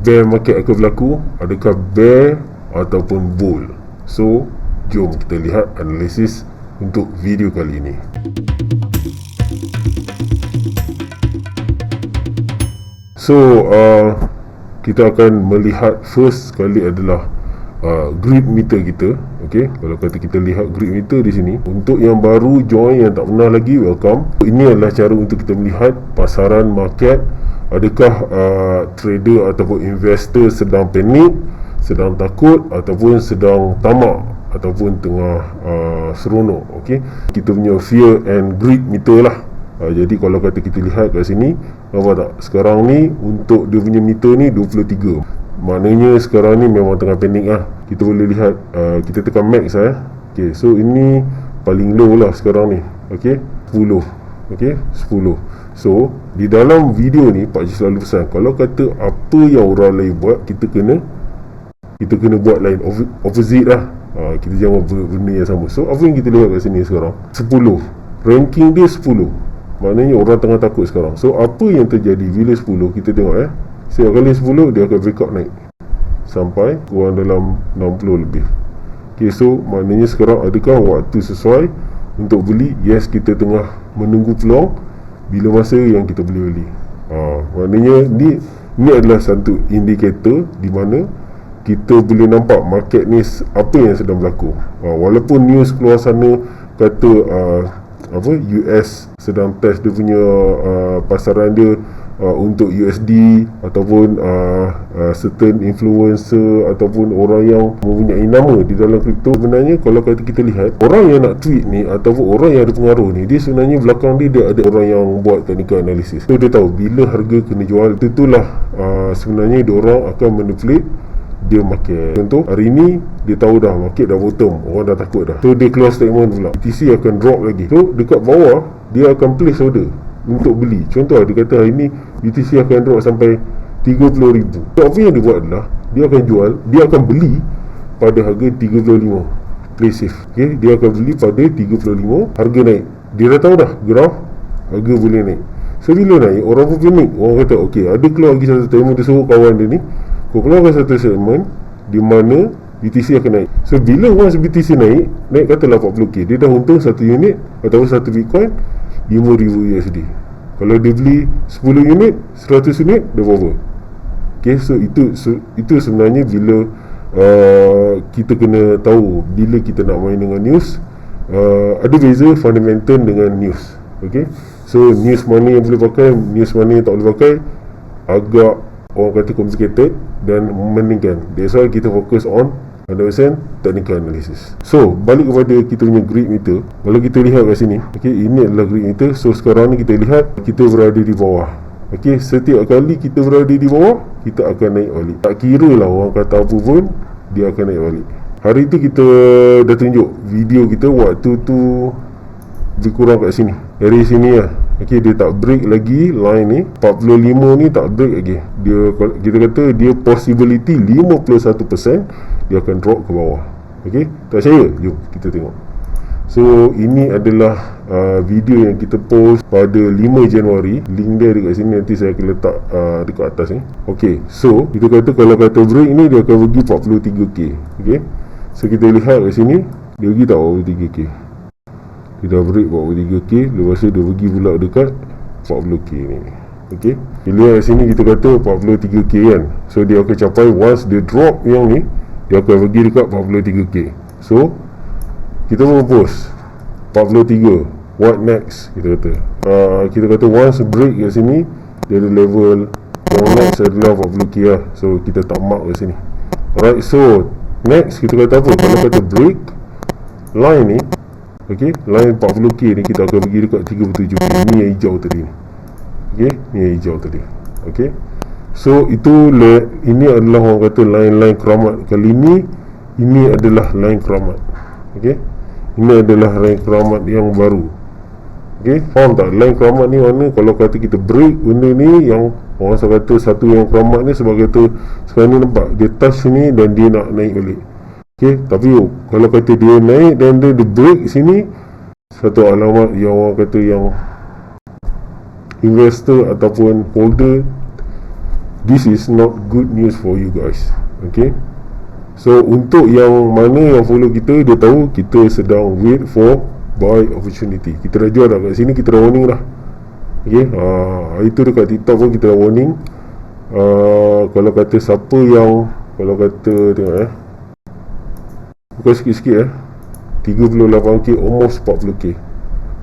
bear market akan berlaku, adakah bear ataupun bull. So jom kita lihat analisis untuk video kali ini. So kita akan melihat first sekali adalah grid meter kita. Okey, kalau kata kita lihat grid meter di sini, untuk yang baru join, yang tak pernah lagi, welcome. Ini adalah cara untuk kita melihat pasaran market. Adakah trader ataupun investor sedang panik, sedang takut, ataupun sedang tamak, ataupun tengah seronok. Okey, kita punya fear and greed meter lah. Jadi kalau kata kita lihat kat sini, nampak tak? Sekarang ni untuk dia punya meter ni 23. Maknanya sekarang ni memang tengah panik lah. Kita boleh lihat, kita tekan max lah. Okay, so ini paling low lah sekarang ni. Okay, 10. Okay, 10. So di dalam video ni Pak Haji selalu pesan, kalau kata apa yang orang lain buat, kita kena buat lain, opposite lah. Kita jangan benda yang sama. So apa yang kita lihat kat sini sekarang, 10. Ranking dia 10. Maknanya orang tengah takut sekarang. So apa yang terjadi bila 10, kita tengok setiap kali 10 dia akan break out naik sampai kurang dalam 60 lebih. Okay, so maknanya sekarang adakah waktu sesuai untuk beli? Yes, kita tengah menunggu peluang bila masa yang kita boleh beli. Maknanya ni adalah satu indikator di mana kita boleh nampak market ni apa yang sedang berlaku. Walaupun news keluar sana kata US sedang test dia punya pasaran dia untuk USD, ataupun certain influencer ataupun orang yang mempunyai nama di dalam kripto. Sebenarnya kalau kata kita lihat, orang yang nak tweet ni ataupun orang yang ada pengaruh ni, dia sebenarnya belakang dia ada orang yang buat technical analysis. So dia tahu bila harga kena jual. Itulah sebenarnya dia orang akan manipulate dia market. Contoh hari ni dia tahu dah market dah bottom, orang dah takut dah, so dia keluar statement pula BTC akan drop lagi. So dekat bawah dia akan place order untuk beli. Contoh dia kata hari ni BTC akan drop sampai 30,000. So apa yang dia buat adalah dia akan jual, dia akan beli pada harga 35, play safe. Okay, dia akan beli pada 35, harga naik. Dia dah tahu dah graf harga boleh naik. So bila naik, orang pun panik. Orang kata okay, ada keluar lagi satu statement, dia suruh kawan dia ni keluarkan satu statement di mana BTC akan naik. So bila once BTC naik katalah 40k, dia dah untung satu unit ataupun satu Bitcoin 5,000 USD. Kalau dia beli 10 unit, 100 unit, dia berapa? Okay, so itu sebenarnya bila kita kena tahu bila kita nak main dengan news. Ada beza fundamental dengan news. Okay, so news mana yang boleh pakai, news mana yang tak boleh pakai, agak orang kata complicated dan mementingkan. That's why kita fokus on 100% technical analysis. So balik kepada kita punya grid meter. Kalau kita lihat kat sini, okay, ini adalah grid meter. So sekarang ni kita lihat kita berada di bawah. Okay, setiap kali kita berada di bawah, kita akan naik balik. Tak kira lah orang kata apa pun, dia akan naik balik. Hari tu kita dah tunjuk video kita waktu tu lebih kurang kat sini, dari sini lah. Okay, dia tak break lagi line ni, 45 ni tak break lagi. Kita kata dia possibility 51% dia akan drop ke bawah. Okay, tak percaya? Jom kita tengok. So ini adalah video yang kita post pada 5 Januari. Link dia dekat sini, nanti saya akan letak dekat atas ni. Okay, so kita kata kalau kata break ni dia akan pergi 43k. Okay, so kita lihat kat sini, dia pergi tak 43k. Dia dah break 43k, lepas tu dia pergi pula dekat 40k ni. Okay, bila kat sini kita kata 43k kan. So dia akan capai, once dia drop yang ni, dia akan pergi dekat 43k. So kita pun post 43, what next, kita kata. Kita kata once break kat sini, dia ada level yang next adalah 40k lah. So kita tak mark kat sini. Alright, so next kita kata apa? Kalau kata break line ni, okay, line 40k ni, kita akan pergi dekat 37k. Ni yang hijau tadi ni. Okay, ni yang hijau tadi. Okay, so ini adalah orang kata line-line keramat. Kali ni ini adalah line keramat. Okay, ini adalah line keramat yang baru. Okay, faham tak? Line keramat ni mana? Kalau kata kita break benda ni, yang orang kata satu yang keramat ni, sebab kata sekarang ni nampak dia touch sini dan dia nak naik balik. Okay, tapi kalau kata dia naik dan dia break sini, satu alamat yang orang kata yang investor ataupun holder this is not good news for you guys. Okay, so untuk yang mana yang follow kita, dia tahu kita sedang wait for buy opportunity. Kita dah jual dah kat sini, kita dah warning dah. Okay, hari tu dekat TikTok pun kita dah warning. Kalau kata siapa yang, kalau kata tengok bukan sikit-sikit 38k almost 40k.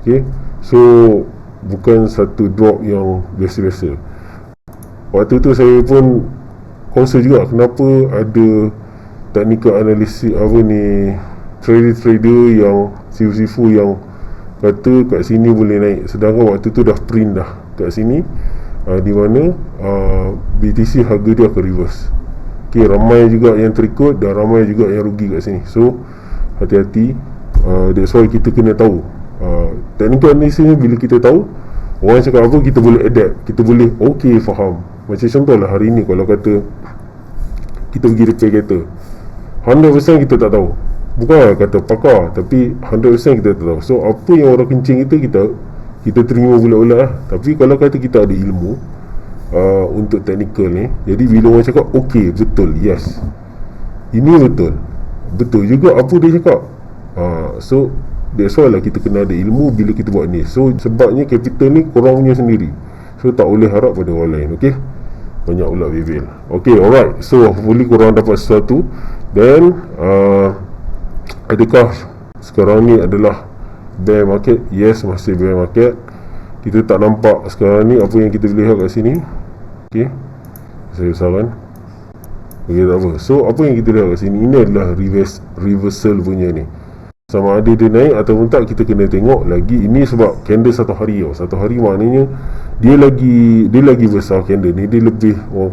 Okay, so bukan satu drop yang biasa-biasa. Waktu tu saya pun concern juga, kenapa ada technical analysis apa ni, trader-trader yang sifu-sifu yang kata kat sini boleh naik, sedangkan waktu tu dah print dah kat sini, di mana BTC harga dia akan reverse. Okay, ramai juga yang terikut dan ramai juga yang rugi kat sini. So hati-hati, that's why kita kena tahu technical analysis ni. Bila kita tahu orang cakap apa, kita boleh adapt, kita boleh okay, faham. Macam contoh lah hari ni, kalau kata kita pergi repair kereta, 100% kita tak tahu, bukan kata pakar, tapi 100% kita tak tahu. So apa yang orang kencing kita terima bulat-bulat lah. Tapi kalau kata kita ada ilmu untuk technical ni, jadi bila orang cakap okay, betul, yes, ini betul juga apa dia cakap. So that's why lah kita kena ada ilmu bila kita buat ni. So sebabnya capital ni korang punya sendiri, so tak boleh harap pada orang lain. Okay, banyak ulat bebel. Okay, alright, so hopefully korang dapat sesuatu. Then adakah sekarang ni adalah bear market? Yes, masih bear market. Kita tak nampak sekarang ni apa yang kita lihat kat sini. Okay, saya usahakan. Okay, tak apa. So apa yang kita lihat kat sini, ini adalah reversal punya ni. Sama ada dia naik ataupun tak, kita kena tengok lagi. Ini sebab candle satu hari tau. Satu hari maknanya dia lagi besar candle ni. Dia lebih, orang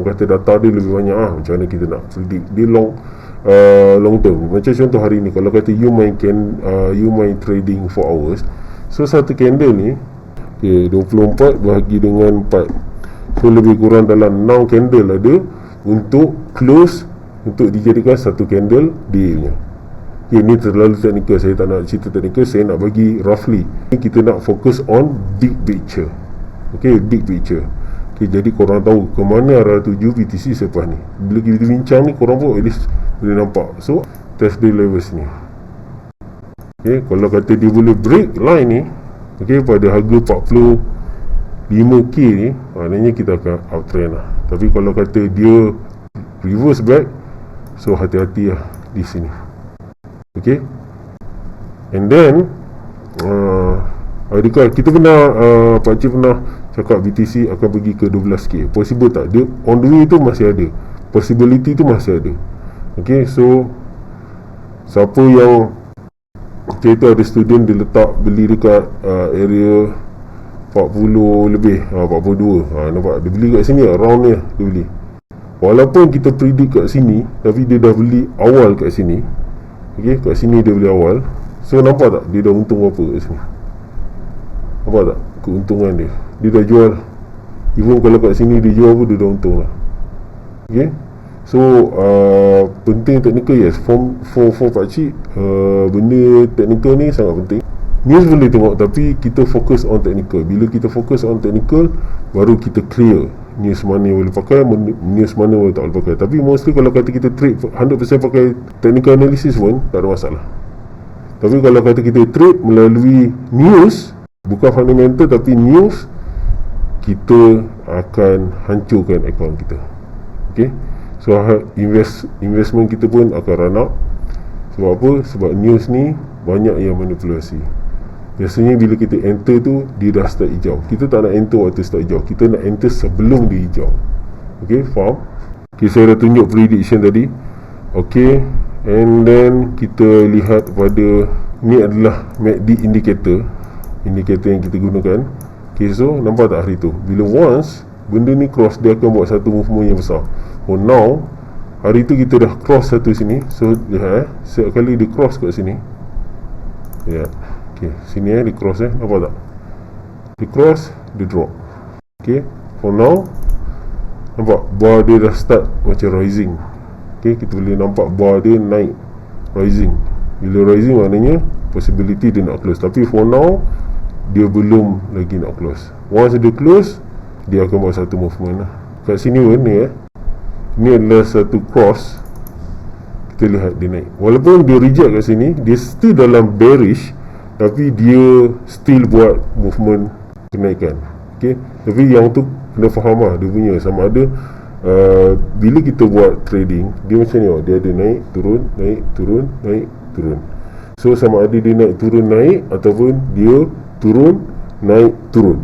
kata data dia lebih banyak macam mana kita nak predict. Dia long term. Macam contoh hari ni, kalau kata you main trading 4 hours, so satu candle ni, okay, 24 bahagi dengan 4, so lebih kurang dalam 6 candle ada untuk close, untuk dijadikan satu candle day nya. Okay, ni terlalu teknikal, saya tak nak cerita teknikal, saya nak bagi roughly. Kita nak fokus on big picture. Okay, big picture. Okay, jadi korang tahu ke mana arah tuju BTC selepas ni. Bila kita bincang ni, korang pun at least boleh nampak. So test day levels ni. Okay, kalau kata dia boleh break line ni, okay, pada harga 45k ni, maknanya kita akan uptrend lah. Tapi kalau kata dia reverse back, so hati-hati lah di sini. Okay, and then adakah kita pernah Pakcik pernah cakap BTC akan pergi ke 12k, possible tak? Dia on the way tu masih ada, possibility tu masih ada. Okay, so siapa yang kita ada student dia letak beli dekat area 40 lebih, 42, nampak dia beli kat sini, around ni dia beli. Walaupun kita predict kat sini, tapi dia dah beli awal kat sini. Okay, kat sini dia beli awal. So nampak tak dia dah untung berapa kat sini? Nampak tak keuntungan dia? Dia dah jual, even kalau kat sini dia jual pun dia dah untung lah. Okay, so penting technical, yes, for Pakcik, benda technical ni sangat penting. News boleh tengok, tapi kita fokus on technical. Bila kita fokus on technical, baru kita clear news mana yang boleh pakai, news mana yang tak boleh pakai. Tapi mostly kalau kata kita trade 100% pakai technical analysis pun tak ada masalah. Tapi kalau kata kita trade melalui news, bukan fundamental tapi news, kita akan hancurkan akaun kita. Okay, so investment kita pun akan run out. Sebab apa? Sebab news ni banyak yang manipulasi. Biasanya bila kita enter tu, dia dah start hijau. Kita tak nak enter waktu start hijau, kita nak enter sebelum dia hijau. Okay, faham? Okay, saya dah tunjuk prediction tadi. Okay, and then kita lihat pada, ni adalah MACD indicator yang kita gunakan. Okay, so nampak tak hari tu, bila once benda ni cross, dia akan buat satu movement yang besar. Oh, now hari tu kita dah cross satu sini. So lihat setiap kali dia cross kat sini, ya, okay, sini dia cross, nampak tak? Dia cross, dia drop. Okay, for now nampak bar dia dah start macam rising. Okay, kita boleh nampak bar dia naik, rising. Bila rising maknanya possibility dia nak close. Tapi for now dia belum lagi nak close. Once dia close, dia akan buat satu movement lah. kat sini pun ni ni adalah satu cross. Kita lihat dia naik, walaupun dia reject kat sini, dia still dalam bearish, tapi dia still buat movement kenaikan. Okay, tapi yang tu kena faham lah dia punya, sama ada bila kita buat trading, dia macam ni, dia ada naik turun, naik turun, naik turun. So sama ada dia naik turun naik, ataupun dia turun naik turun.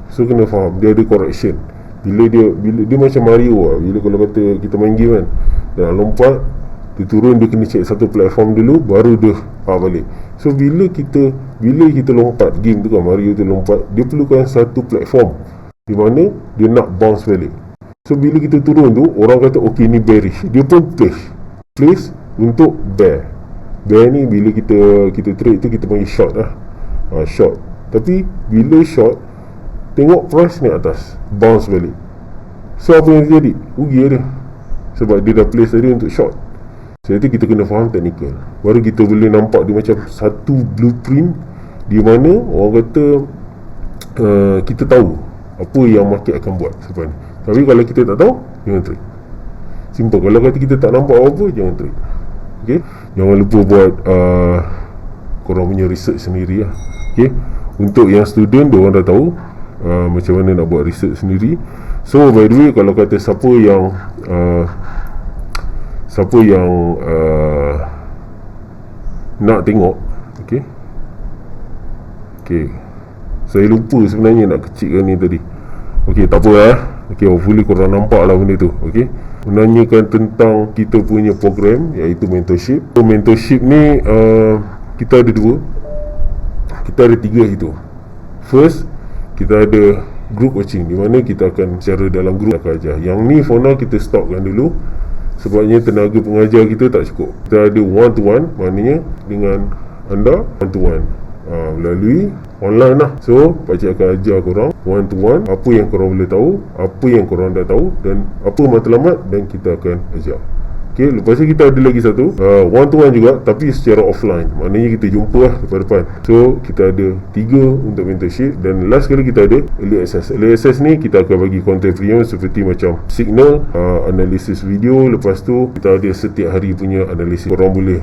So kena faham, dia ada correction. Bila dia macam Mario lah, bila kalau kata kita main game kan, dah lompat, dia turun, dia kena check satu platform dulu, baru dia balik. So bila kita lompat game tu kan, Mario tu lompat, dia perlukan satu platform di mana dia nak bounce balik. So bila kita turun tu, orang kata okay ni bearish, dia pun place untuk bear. Bear ni bila kita trade tu kita panggil short lah, short. Tapi bila short, tengok price ni atas, bounce balik. So apa yang terjadi? Rugi dia, sebab dia dah place tadi untuk short. So itu kita kena faham technical, baru kita boleh nampak dia macam satu blueprint, di mana orang kata kita tahu apa yang market akan buat selepas ni. Tapi kalau kita tak tahu, jangan trade. Simple. Kalau kata kita tak nampak apa-apa, jangan trade. Okay, jangan lupa buat korang punya research sendiri lah. Okay, untuk yang student, diorang dah tahu macam mana nak buat research sendiri. So by the way, kalau kata siapa yang nak tengok, okay, saya lupa sebenarnya nak kecilkan ni tadi. Okay, tak apa lah. Okay, hopefully korang nampak lah benda tu. Okay, menanyakan tentang kita punya program, iaitu mentorship. So mentorship ni kita ada dua, kita ada tiga itu. First, kita ada group coaching, di mana kita akan secara dalam group akan ajar. Yang ni for now kita stopkan dulu, sebabnya tenaga pengajar kita tak cukup. Kita ada one to one, maknanya dengan anda one to one melalui online lah. So pakcik akan ajar korang one to one, apa yang korang boleh tahu, apa yang korang dah tahu, dan apa matlamat, dan kita akan ajar. Okay, lepas tu kita ada lagi satu one to one juga, tapi secara offline, maknanya kita jumpa lah depan-depan. So kita ada 3 untuk mentorship. Dan last sekali kita ada early access. Early access ni kita akan bagi content premium seperti macam signal, analisis video. Lepas tu kita ada setiap hari punya analisis. Korang boleh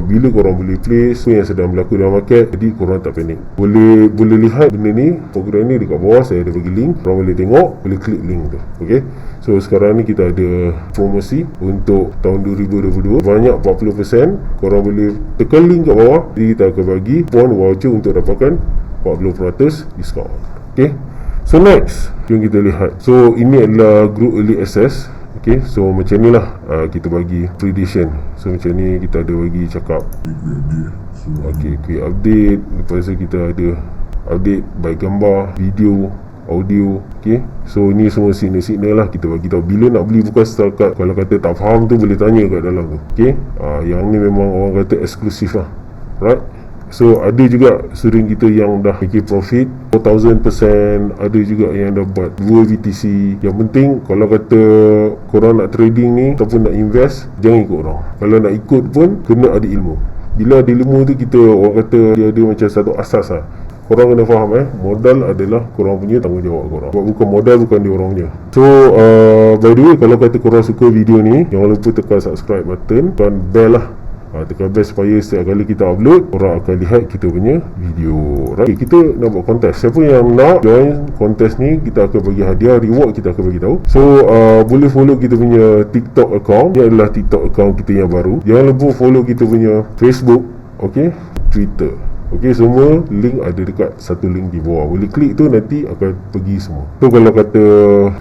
bila korang boleh place yang sedang berlaku dalam market, jadi korang tak panik. Boleh lihat benda ni, program ni dekat bawah saya ada bagi link. Korang boleh tengok, boleh klik link tu. Okay, so sekarang ni kita ada promosi untuk tahun 2022 banyak 40%. Korang boleh tekan link kat bawah, jadi kita akan bagi pon voucher untuk dapatkan 40% diskaun. Okay, so next jom kita lihat. So ini adalah group early access. Okay, so macam ni lah kita bagi prediction. So macam ni kita ada bagi cakap okay, quick update. Lepas tu kita ada update by gambar, video, audio. Okay, so ni semua signal-signal lah kita bagi tahu. Bila nak beli, bukan setakat kalau kata tak faham tu boleh tanya kat dalam tu. Okay, yang ni memang orang kata eksklusif lah, right? So ada juga student kita yang dah make profit 4000%, ada juga yang dah buat 2 VTC. Yang penting kalau kata korang nak trading ni ataupun nak invest, jangan ikut orang. Kalau nak ikut pun kena ada ilmu. Bila ada ilmu tu, kita orang kata dia ada macam satu asas lah. Korang kena faham modal adalah korang punya tanggungjawab korang. Sebab bukan modal, bukan dia orangnya. So by the way, kalau kata korang suka video ni, jangan lupa tekan subscribe button, tekan bell lah. Tekan bell supaya setiap kali kita upload, korang akan lihat kita punya video. Right? Okay, kita nak buat kontes. Siapa yang nak join kontes ni, kita akan bagi hadiah, reward kita akan bagi tahu. So boleh follow kita punya TikTok account. Ini adalah TikTok account kita yang baru. Jangan lupa follow kita punya Facebook, okay, Twitter. Okay, semua link ada dekat satu link di bawah. Boleh klik tu, nanti akan pergi semua. So kalau kata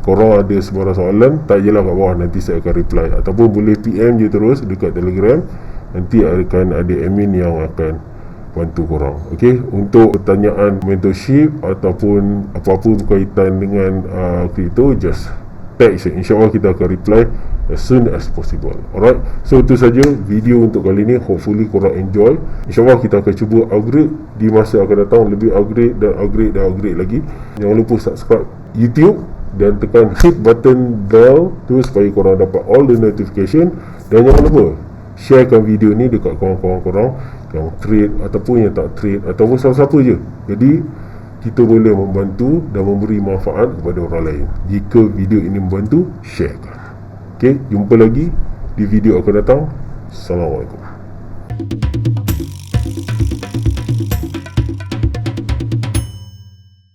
korang ada sebarang soalan, tak je lah kat bawah, nanti saya akan reply. Ataupun boleh PM je terus dekat Telegram, nanti akan ada admin yang akan bantu korang. Okay, untuk pertanyaan mentorship ataupun apa-apa berkaitan dengan crypto, just text. InsyaAllah kita akan reply as soon as possible. Alright, so itu saja video untuk kali ni. Hopefully korang enjoy. InsyaAllah kita akan cuba upgrade di masa akan datang, lebih upgrade dan upgrade lagi. Jangan lupa subscribe YouTube dan tekan hit button bell tu supaya korang dapat all the notification. Dan jangan lupa sharekan video ni dekat kawan-kawan korang yang trade ataupun yang tak trade, ataupun siapa-siapa je. Jadi kita boleh membantu dan memberi manfaat kepada orang lain. Jika video ini membantu, sharekan. Ok, jumpa lagi di video akan datang. Assalamualaikum.